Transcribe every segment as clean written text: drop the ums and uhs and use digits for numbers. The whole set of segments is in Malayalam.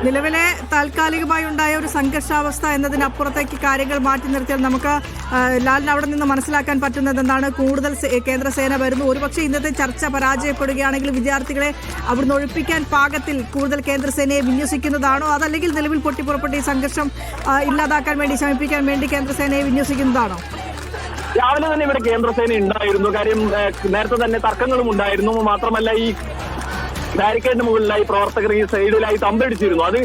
നിലവിലെ താൽക്കാലികമായി ഉണ്ടായ ഒരു സംഘർഷാവസ്ഥ എന്നതിനപ്പുറത്തേക്ക് കാര്യങ്ങൾ മാറ്റി നിർത്തിയാൽ നമുക്ക് ലാലിന് അവിടെ നിന്ന് മനസ്സിലാക്കാൻ പറ്റുന്നത് എന്താണ്? കൂടുതൽ കേന്ദ്രസേന വരുന്നു. ഒരുപക്ഷെ ഇന്നത്തെ ചർച്ച പരാജയപ്പെടുകയാണെങ്കിൽ വിദ്യാർത്ഥികളെ അവിടുന്ന് ഒഴിപ്പിക്കാൻ പാകത്തിൽ കൂടുതൽ കേന്ദ്രസേനയെ വിന്യസിക്കുന്നതാണോ, അതല്ലെങ്കിൽ നിലവിൽ പൊട്ടിപ്പുറപ്പെട്ട ഈ സംഘർഷം ഇല്ലാതാക്കാൻ വേണ്ടി ശമിപ്പിക്കാൻ വേണ്ടി കേന്ദ്രസേനയെ വിന്യസിക്കുന്നതാണോ? രാവിലെ തന്നെ ഇവിടെ കേന്ദ്രസേന ഉണ്ടായിരുന്നു. കാര്യം നേരത്തെ തന്നെ തർക്കങ്ങളും ഉണ്ടായിരുന്നു. മാത്രമല്ല ഈ ബാരിക്കേഡിന് മുകളിലായി പ്രവർത്തകർ ഈ സൈഡിലായി തമ്പടിച്ചിരുന്നു. അത്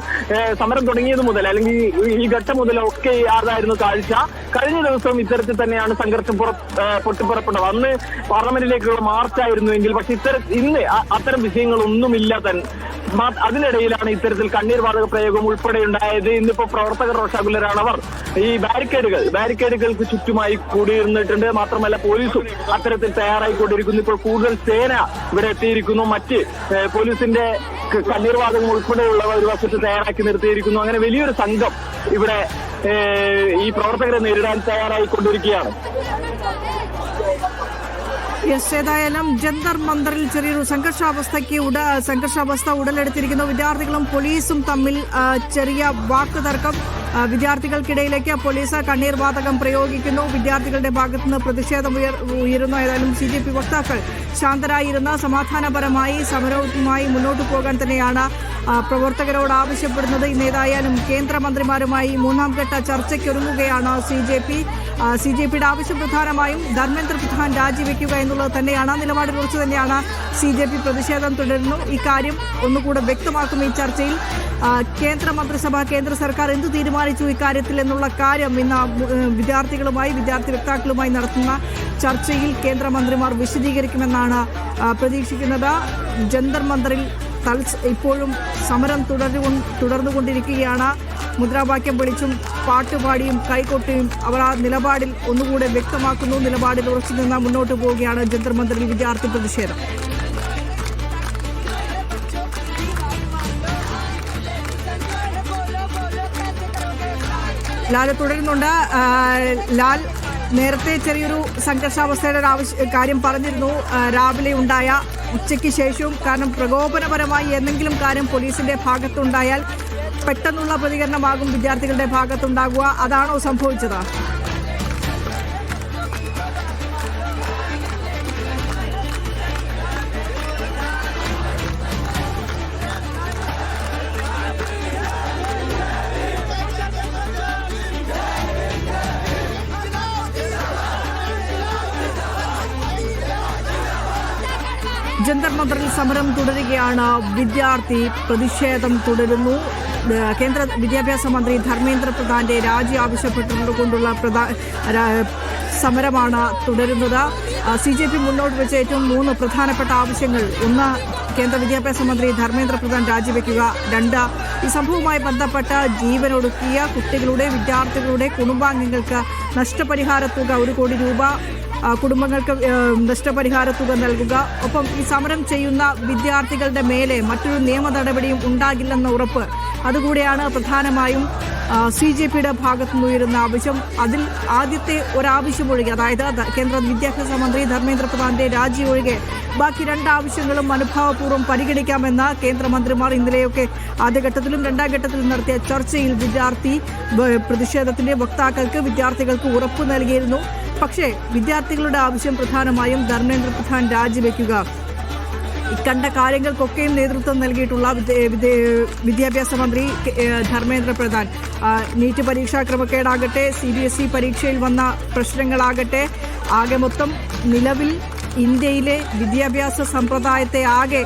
സമരം തുടങ്ങിയത് മുതൽ അല്ലെങ്കിൽ ഈ ഘട്ടം മുതലൊക്കെ അതായിരുന്നു കാഴ്ച. കഴിഞ്ഞ ദിവസം ഇത്തരത്തിൽ തന്നെയാണ് സംഘർഷം പൊട്ടിപ്പുറപ്പെട്ടത്. അന്ന് പാർലമെന്റിലേക്കുള്ള മാർച്ചായിരുന്നുവെങ്കിൽ പക്ഷെ ഇന്ന് അത്തരം വിഷയങ്ങളൊന്നുമില്ല തന്നെ. അതിനിടയിലാണ് ഇത്തരത്തിൽ കണ്ണീർ വാതക പ്രയോഗം ഉൾപ്പെടെ ഉണ്ടായത്. ഇന്നിപ്പോ പ്രവർത്തകർ രോഷാകുലരാണ്. അവർ ഈ ബാരിക്കേഡുകൾക്ക് ചുറ്റുമായി കൂടിയിരുന്നിട്ടുണ്ട്. മാത്രമല്ല പോലീസും അത്തരത്തിൽ തയ്യാറായിക്കൊണ്ടിരിക്കുന്നു. ഇപ്പോൾ കൂടുതൽ സേന ഇവിടെ എത്തിയിരിക്കുന്നു. മറ്റ് പോലീസിന്റെ കണ്ണീർ വാതകം ഉൾപ്പെടെയുള്ളവ ഒരു വശത്ത് തയ്യാറാക്കി നിർത്തിയിരിക്കുന്നു. അങ്ങനെ വലിയൊരു സംഘം ഇവിടെ ഈ പ്രവർത്തകരെ നേരിടാൻ തയ്യാറായിക്കൊണ്ടിരിക്കുകയാണ്. ഏതായാലും ജന്തർ മന്ദറിൽ ചെറിയൊരു സംഘർഷാവസ്ഥ ഉടലെടുത്തിരിക്കുന്നു. വിദ്യാർത്ഥികളും പോലീസും തമ്മിൽ ചെറിയ വാക്കുതർക്കം. വിദ്യാർത്ഥികൾക്കിടയിലേക്ക് പോലീസ് കണ്ണീർ വാതകം പ്രയോഗിക്കുന്നു. വിദ്യാർത്ഥികളുടെ ഭാഗത്തുനിന്ന് പ്രതിഷേധം ഉയരുന്നു. ഏതായാലും CJP വക്താക്കൾ ശാന്തരായിരുന്ന സമാധാനപരമായി സമരവുമായി മുന്നോട്ടു പോകാൻ തന്നെയാണ് പ്രവർത്തകരോട് ആവശ്യപ്പെടുന്നത്. ഇന്നേതായാലും കേന്ദ്രമന്ത്രിമാരുമായി മൂന്നാം ഘട്ട ചർച്ചയ്ക്കൊരുങ്ങുകയാണ് CJPയുടെ ആവശ്യം പ്രധാനമായും ധർമ്മേന്ദ്ര പ്രധാൻ രാജിവെക്കുക എന്നുള്ളത് തന്നെയാണ്. നിലപാടിൽ കുറിച്ച് തന്നെയാണ് CJP പ്രതിഷേധം തുടരുന്നു. ഇക്കാര്യം ഒന്നുകൂടെ വ്യക്തമാക്കും ഈ ചർച്ചയിൽ. കേന്ദ്രമന്ത്രിസഭ കേന്ദ്ര സർക്കാർ എന്ത് തീരുമാനിച്ചു ഇക്കാര്യത്തിൽ എന്നുള്ള കാര്യം ഇന്ന് വിദ്യാർത്ഥി വക്താക്കളുമായി നടത്തുന്ന ചർച്ചയിൽ കേന്ദ്രമന്ത്രിമാർ വിശദീകരിക്കുമെന്നാണ് പ്രതീക്ഷിക്കുന്നത്. ജന്തർ മന്ദറിൽ ഇപ്പോഴും സമരം തുടർന്നുകൊണ്ടിരിക്കുകയാണ്. മുദ്രാവാക്യം വിളിച്ചും പാട്ടുപാടിയും കൈകൊട്ടിയും അവർ ആ നിലപാടിൽ ഒന്നുകൂടെ വ്യക്തമാക്കുന്നു. നിലപാടിൽ ഉറച്ചു നിന്ന് മുന്നോട്ട് പോവുകയാണ് ജന്തർ മന്ദറിൽ വിദ്യാർത്ഥി പ്രതിഷേധം. ലാൽ തുടരുന്നുണ്ട്. ലാൽ നേരത്തെ ചെറിയൊരു സംഘർഷാവസ്ഥയുടെ കാര്യം പറഞ്ഞിരുന്നു രാവിലെ ഉണ്ടായ, ഉച്ചയ്ക്ക് ശേഷവും. കാരണം പ്രകോപനപരമായി എന്തെങ്കിലും കാര്യം പോലീസിന്റെ ഭാഗത്തുണ്ടായാൽ പെട്ടെന്നുള്ള പ്രതികരണമാകും വിദ്യാർത്ഥികളുടെ ഭാഗത്തുണ്ടാകുക. അതാണോ സംഭവിച്ചത്? ജന്തർ മന്ദറിൽ സമരം തുടരുകയാണ്. വിദ്യാർത്ഥി പ്രതിഷേധം തുടരുന്നു. കേന്ദ്ര വിദ്യാഭ്യാസ മന്ത്രി ധർമ്മേന്ദ്ര പ്രധാന്റെ രാജി ആവശ്യപ്പെട്ടുകൊണ്ടുള്ള സമരമാണ് തുടരുന്നത്. CJP മുന്നോട്ട് വെച്ച ഏറ്റവും 3 പ്രധാനപ്പെട്ട ആവശ്യങ്ങൾ: 1, കേന്ദ്ര വിദ്യാഭ്യാസ മന്ത്രി ധർമ്മേന്ദ്ര പ്രധാൻ രാജിവെക്കുക; 2, ഈ സംഭവവുമായി ബന്ധപ്പെട്ട ജീവനൊടുക്കിയ വിദ്യാർത്ഥികളുടെ കുടുംബാംഗങ്ങൾക്ക് നഷ്ടപരിഹാര തുക 1 കോടി രൂപ കുടുംബങ്ങൾക്ക് നഷ്ടപരിഹാര തുക നൽകുക. ഒപ്പം ഈ സമരം ചെയ്യുന്ന വിദ്യാർത്ഥികളുടെ മേലെ മറ്റൊരു നിയമ നടപടിയും ഉണ്ടാകില്ലെന്ന ഉറപ്പ്. അതുകൂടെയാണ് പ്രധാനമായും CJPയുടെ ഭാഗത്തുനിന്ന് ഉയരുന്ന ആവശ്യം. അതിൽ ആദ്യത്തെ ഒരാവശ്യം ഒഴികെ, അതായത് കേന്ദ്ര വിദ്യാഭ്യാസ മന്ത്രി ധർമ്മേന്ദ്ര പ്രധാന്റെ രാജി ഒഴികെ ബാക്കി 2 ആവശ്യങ്ങളും അനുഭാവപൂർവ്വം പരിഗണിക്കാമെന്ന് കേന്ദ്രമന്ത്രിമാർ ഇന്നലെയൊക്കെ ആദ്യഘട്ടത്തിലും 2ാം ഘട്ടത്തിലും നടത്തിയ ചർച്ചയിൽ വിദ്യാർത്ഥി പ്രതിഷേധത്തിന്റെ വക്താക്കൾക്ക് വിദ്യാർത്ഥികൾക്ക് ഉറപ്പ് നൽകിയിരുന്നു. പക്ഷേ വിദ്യാർത്ഥികളുടെ ആവശ്യം പ്രധാനമായും ധർമ്മേന്ദ്ര പ്രധാൻ രാജിവെക്കുക. ഇക്കണ്ട കാര്യങ്ങൾക്കൊക്കെയും നേതൃത്വം നൽകിയിട്ടുള്ള വിദ്യാഭ്യാസ മന്ത്രി ധർമ്മേന്ദ്ര പ്രധാൻ, നീറ്റ് പരീക്ഷാ ക്രമക്കേടാകട്ടെ, CBSE പരീക്ഷയിൽ വന്ന പ്രശ്നങ്ങളാകട്ടെ, ആകെ മൊത്തം നിലവിൽ ഇന്ത്യയിലെ വിദ്യാഭ്യാസ സമ്പ്രദായത്തെ ആകെ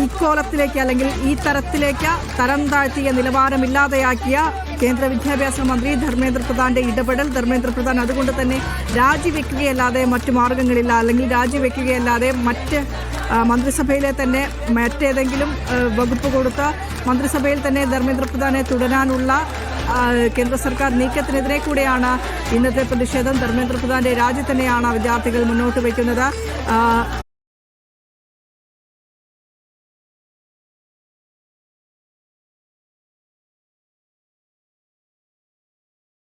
ഇക്കോലത്തിലേക്ക് അല്ലെങ്കിൽ ഈ തരത്തിലേക്ക് തരം താഴ്ത്തിയ നിലവാരമില്ലാതെയാക്കിയ കേന്ദ്ര വിദ്യാഭ്യാസ മന്ത്രി ധർമ്മേന്ദ്ര പ്രധാന്റെ ഇടപെടൽ. ധർമ്മേന്ദ്ര പ്രധാൻ അതുകൊണ്ട് തന്നെ രാജിവെക്കുകയല്ലാതെ മറ്റു മാർഗങ്ങളില്ല, അല്ലെങ്കിൽ രാജിവെക്കുകയല്ലാതെ മറ്റ് മന്ത്രിസഭയിലെ തന്നെ മറ്റേതെങ്കിലും വകുപ്പ് കൊടുത്ത് മന്ത്രിസഭയിൽ തന്നെ ധർമ്മേന്ദ്ര പ്രധാനെ തുടരാനുള്ള കേന്ദ്ര സർക്കാർ നീക്കത്തിനെതിരെ കൂടെയാണ് ഇന്നത്തെ പ്രതിഷേധം. ധർമ്മേന്ദ്ര പ്രധാന്റെ രാജി തന്നെയാണ് വിദ്യാർത്ഥികൾ മുന്നോട്ട് വയ്ക്കുന്നത്.